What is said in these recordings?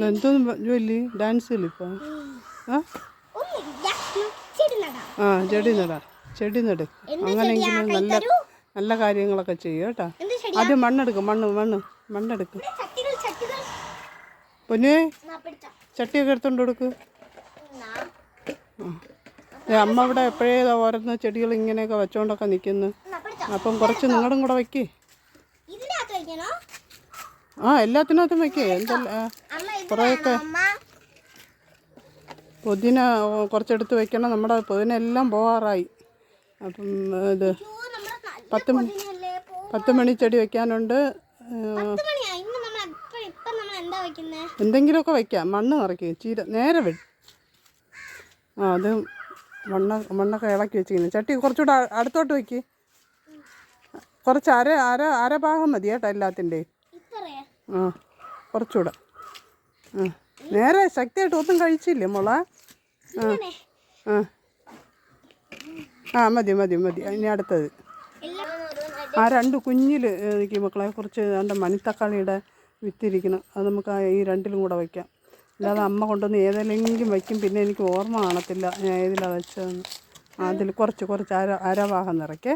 എന്തോന്നും ജോലി ഡാൻസ് കളിപ്പാ ചെടി നട് അങ്ങനെയെങ്കിലും നല്ല നല്ല കാര്യങ്ങളൊക്കെ ചെയ്യും കേട്ടോ. ആദ്യം മണ്ണെടുക്കും, മണ്ണെടുക്കും. പൊന്നെ ചട്ടിയൊക്കെ എടുത്തോണ്ട് കൊടുക്ക്. അമ്മ ഇവിടെ എപ്പോഴേ ഓരോന്ന് ചെടികൾ ഇങ്ങനെയൊക്കെ വെച്ചോണ്ടൊക്കെ നിൽക്കുന്നു. അപ്പം കുറച്ച് നിങ്ങളും കൂടെ വയ്ക്കേ. എല്ലാത്തിനകത്തും വയ്ക്കേ. കുറേയൊക്കെ പുതിന കുറച്ചെടുത്ത് വെക്കണം. നമ്മുടെ പുതിന എല്ലാം പോകാറായി. അപ്പം ഇത് 10 മണി ചെടി വെക്കാനുണ്ട്. എന്തെങ്കിലുമൊക്കെ വയ്ക്കാം. മണ്ണ് നിറയ്ക്കുക. ചീര നേരെ വിടും. അത് മണ്ണൊക്കെ ഇളക്കി വെച്ചിരിക്കുന്നു. ചട്ടി കുറച്ചുകൂടെ അടുത്തോട്ട് വയ്ക്ക്. കുറച്ച് അര ഭാഗം മതി കേട്ടോ എല്ലാത്തിൻ്റെയും. കുറച്ചുകൂടെ നേരെ ശക്തിയായിട്ട് ഒന്നും കഴിച്ചില്ലേ മോളെ? മതി ഇനി അടുത്തത്. 2 കുഞ്ഞിൽ എനിക്ക് മക്കളെ കുറച്ച് മണിത്തക്കാളിയുടെ വിത്തിരിക്കണം. അത് നമുക്ക് ഈ 2ലും കൂടെ വയ്ക്കാം. അല്ലാതെ അമ്മ കൊണ്ടുവന്ന് ഏതെങ്കിലും വയ്ക്കും. പിന്നെ എനിക്ക് ഓർമ്മ കാണത്തില്ല ഞാൻ ഏതിലാണ് വെച്ചതെന്ന്. അതിൽ കുറച്ച് അര ഭാഗം നിറയ്ക്കേ.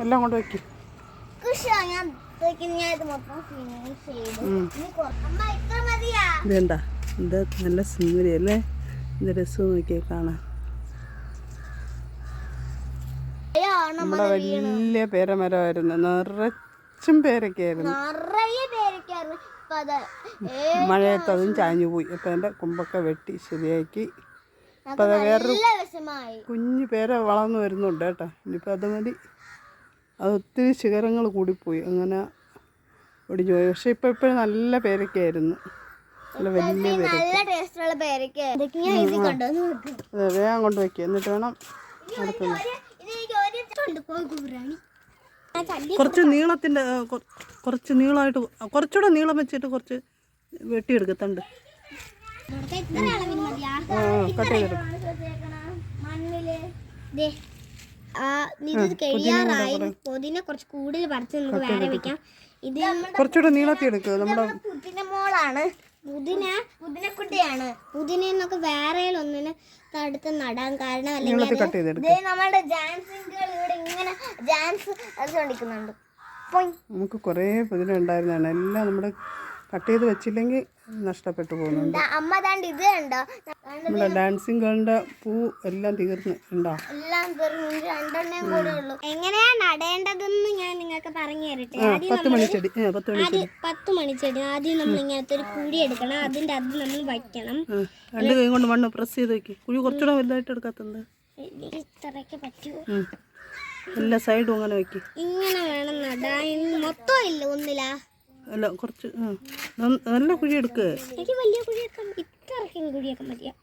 എല്ലാം കൊണ്ട് വയ്ക്കും. ഇതെന്താ എന്താ നല്ല സുന്ദരി അല്ലേ? ഇത് രസം നോക്കിയാൽ കാണാൻ. നമ്മുടെ വലിയ പേരമരമായിരുന്നു. നിറച്ചും പേരൊക്കെയായിരുന്നു. മഴയത്ത് അതും ചാഞ്ഞു പോയി. അപ്പം എൻ്റെ കൊമ്പൊക്കെ വെട്ടി ശരിയാക്കി. അപ്പം അത് വേറൊരു കുഞ്ഞു പേര വളർന്നു വരുന്നുണ്ട് കേട്ടോ. ഇനിയിപ്പോൾ അത് മതി. അത് ഒത്തിരി ശിഖരങ്ങൾ കൂടിപ്പോയി, അങ്ങനെ ഒടിഞ്ഞു പോയി. പക്ഷെ ഇപ്പോഴും നല്ല പേരൊക്കെയായിരുന്നു. നല്ല വലിയ പേരൊക്കെ. അതെ, വേഗം കൊണ്ട് വയ്ക്കുക. എന്നിട്ട് വേണം അടുത്തത്. കുറച്ച് നീളത്തിൻ്റെ കുറച്ച് നീളമായിട്ട് കുറച്ചുകൂടെ നീളം വെച്ചിട്ട് കുറച്ച് വെട്ടിയെടുക്കത്തുണ്ട്. കട്ട് ചെയ്തെടുക്കും. കുറച്ച് കൂടുതൽ പറിച്ച് നമുക്ക് വേറെ വെക്കാം. ഇത് കുറച്ചുകൂടെ നീളത്തി എടുക്കുക. നമ്മുടെ പുതിന മോളാണ്. പുതിനക്കുട്ടിയാണ്. പുതിനൊക്കെ വേറെ ഒന്നിന് തടുത്ത് നടാൻ കാരണം അല്ലെങ്കിൽ നമ്മുടെ ജാൻസിംഗുകൾ ഇവിടെ ഇങ്ങനെ ജാൻസ് കളിക്കുന്നുണ്ട്. നമുക്ക് കുറേ പുതിന ഉണ്ടായിരുന്നതാണ്. എല്ലാം നമ്മുടെ കട്ട് ചെയ്ത് വെച്ചില്ലെങ്കിൽ നഷ്ടപ്പെട്ടു പോകുന്നുണ്ട്. അമ്മ ദാണ്ട് ഇത് കണ്ടോ, നമ്മുടെ ഡാൻസിങ് ഗേളിന്റെ പൂ എല്ലാം തീർന്ന് ഉണ്ടോ? എല്ലാം തീർന്നു. 2 കൂടെ ഉള്ളൂ. എങ്ങനെയാ നടേണ്ടതെന്ന് ഞാൻ നിങ്ങൾക്ക് പറഞ്ഞു തരട്ടെ. 10 മണിച്ചെടി. 10 മണിച്ചെടി ആദ്യം നമ്മൾ ഇങ്ങനത്തെ ഒരു കുഴി എടുക്കണം. അതിന്റെ അത് നമ്മൾ വയ്ക്കണം. 2 കൈ കൊണ്ട് മണ്ണ് പ്രസ് ചെയ്ത് വെക്ക്. കുഴി കുറച്ചുകൂടെ വലുതായിട്ട് എടുക്കാത്തുണ്ട്. ഇത്രയൊക്കെ പറ്റുമോ? എല്ലാ സൈഡും അങ്ങനെ വെക്ക്. ഇങ്ങനെ വേണം നടാൻ. മൊത്തം ഇല്ല ഒന്നിലാ. അല്ല, കുറച്ച് നല്ല കുഴി എടുക്കുക. എനിക്ക് വലിയ കുഴിയൊക്കെ ഇത്രയ്ക്കും കുഴിയൊക്കെ മതിയാ.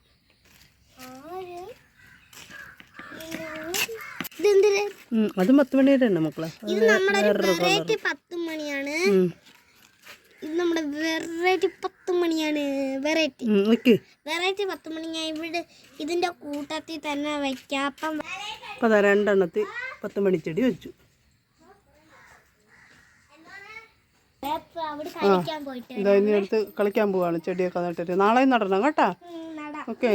അത് 10 മണിയുടെ തന്നെ മക്കളെ. ഇത് നമ്മുടെ വെറൈറ്റി 10 മണിയാണ്. ഇത് നമ്മുടെ വെറൈറ്റി 10 മണിയാണ്. വെറൈറ്റി 10 മണി. ഞാൻ ഇവിടെ ഇതിന്റെ കൂട്ടത്തിൽ തന്നെ വെക്കാം. അപ്പം 2 എണ്ണത്തിൽ 10 മണിച്ചെടി വെച്ചു. ഇനി അടുത്ത് കളിക്കാൻ പോവാണ്. ചെടിയൊക്കെ നട്ടിട്ട് നാളെ നടണം കേട്ടാ. ഓക്കെ.